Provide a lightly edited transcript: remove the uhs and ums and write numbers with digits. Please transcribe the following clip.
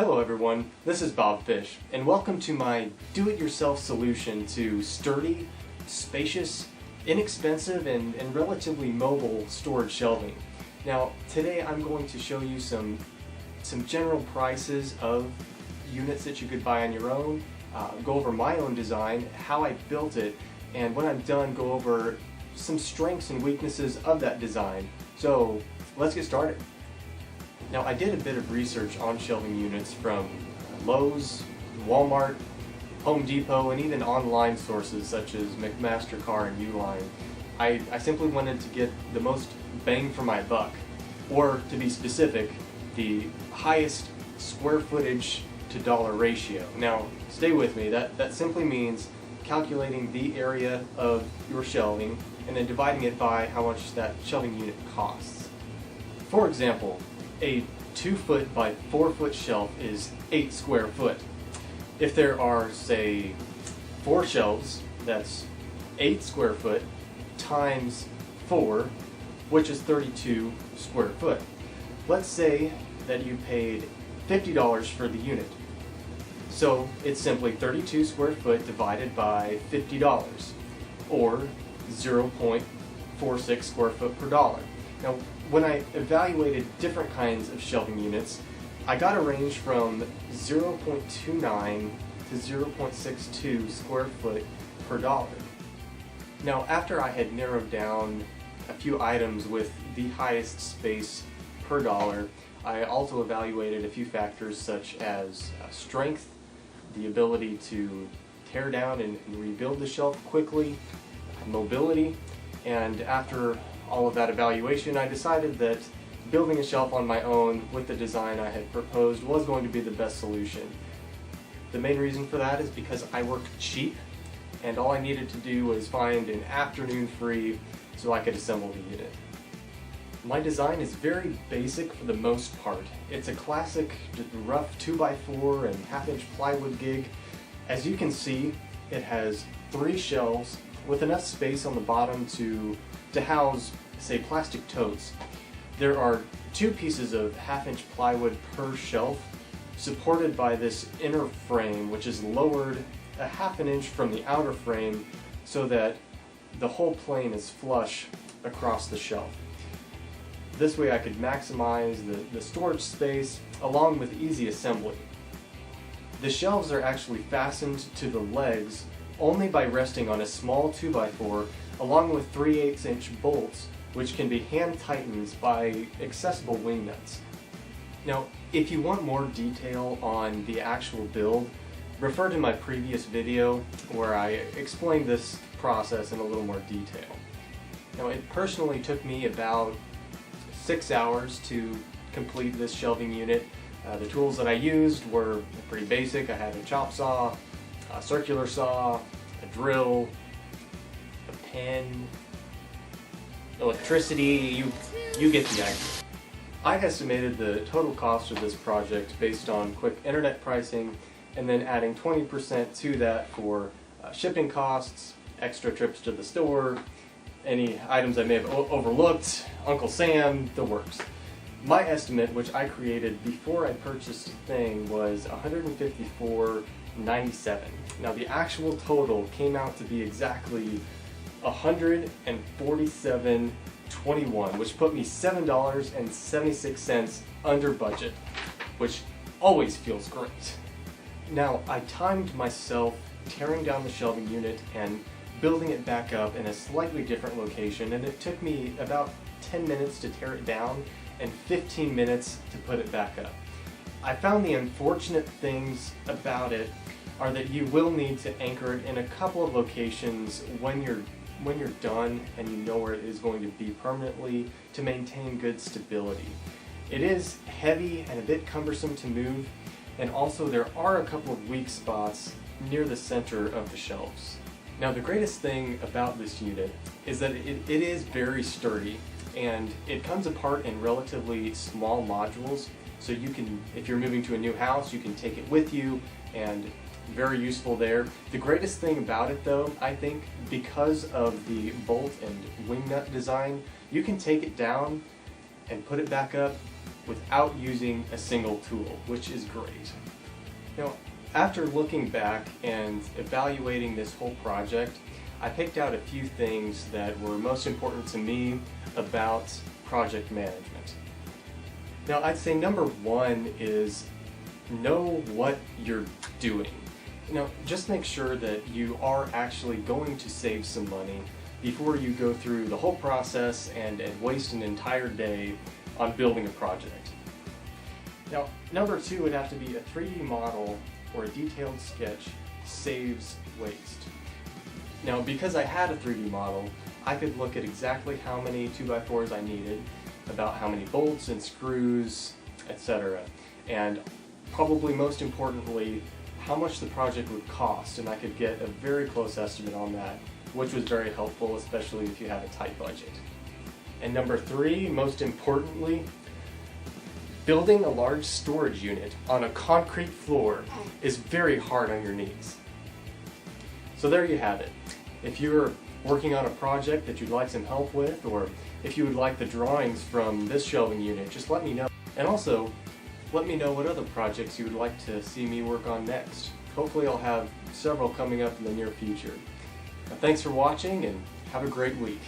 Hello everyone, this is Bob Fish, and welcome to my do-it-yourself solution to sturdy, spacious, inexpensive, and relatively mobile storage shelving. Now, today I'm going to show you some general prices of units that you could buy on your own, go over my own design, how I built it, and when I'm done, go over some strengths and weaknesses of that design. So, let's get started. Now, I did a bit of research on shelving units from Lowe's, Walmart, Home Depot, and even online sources such as McMaster-Carr and Uline. I simply wanted to get the most bang for my buck, or to be specific, the highest square footage to dollar ratio. Now, stay with me, that simply means calculating the area of your shelving and then dividing it by how much that shelving unit costs. For example, a 2-foot by 4-foot shelf is 8 square foot. If there are, say, 4 shelves, that's 8 square foot times 4, which is 32 square foot. Let's say that you paid $50 for the unit. So it's simply 32 square foot divided by $50, or 0.46 square foot per dollar. Now, when I evaluated different kinds of shelving units, I got a range from 0.29 to 0.62 square foot per dollar. Now, after I had narrowed down a few items with the highest space per dollar, I also evaluated a few factors such as strength, the ability to tear down and rebuild the shelf quickly, mobility, and after all of that evaluation, I decided that building a shelf on my own with the design I had proposed was going to be the best solution. The main reason for that is because I work cheap, and all I needed to do was find an afternoon free so I could assemble the unit. My design is very basic for the most part. It's a classic, just rough 2x4 and half-inch plywood gig. As you can see, it has 3 shelves with enough space on the bottom to house, say, plastic totes. There are 2 pieces of half-inch plywood per shelf, supported by this inner frame, which is lowered a ½ inch from the outer frame so that the whole plane is flush across the shelf. This way I could maximize the storage space along with easy assembly. The shelves are actually fastened to the legs only by resting on a small 2x4 along with 3/8 inch bolts, which can be hand tightened by accessible wing nuts. Now, if you want more detail on the actual build, refer to my previous video where I explained this process in a little more detail. Now, it personally took me about 6 hours to complete this shelving unit. The tools that I used were pretty basic. I had a chop saw, a circular saw, a drill, a pen, electricity, you get the idea. I estimated the total cost of this project based on quick internet pricing and then adding 20% to that for shipping costs, extra trips to the store, any items I may have overlooked, Uncle Sam, the works. My estimate, which I created before I purchased the thing, was $154.97. Now, the actual total came out to be exactly $147.21, which put me $7.76 under budget, which always feels great. Now, I timed myself tearing down the shelving unit and building it back up in a slightly different location, and it took me about 10 minutes to tear it down and 15 minutes to put it back up. I found the unfortunate things about it are that you will need to anchor it in a couple of locations when you're done and you know where it is going to be permanently to maintain good stability. It is heavy and a bit cumbersome to move, and also there are a couple of weak spots near the center of the shelves. Now, the greatest thing about this unit is that it is very sturdy, and it comes apart in relatively small modules, so you can, if you're moving to a new house, you can take it with you, and very useful there. The greatest thing about it, though, I think, because of the bolt and wing nut design, you can take it down and put it back up without using a single tool, which is great. Now, after looking back and evaluating this whole project, I picked out a few things that were most important to me about project management. Now, I'd say number one is know what you're doing. Just make sure that you are actually going to save some money before you go through the whole process and waste an entire day on building a project. Now, number two would have to be a 3D model or a detailed sketch saves waste. Now, because I had a 3D model, I could look at exactly how many 2x4s I needed, about how many bolts and screws, etc. And probably most importantly, how much the project would cost, and I could get a very close estimate on that, which was very helpful, especially if you have a tight budget. And number three, most importantly, building a large storage unit on a concrete floor is very hard on your knees. So there you have it. If you're working on a project that you'd like some help with, or if you would like the drawings from this shelving unit, just let me know. And also, let me know what other projects you would like to see me work on next. Hopefully I'll have several coming up in the near future. Thanks for watching, and have a great week.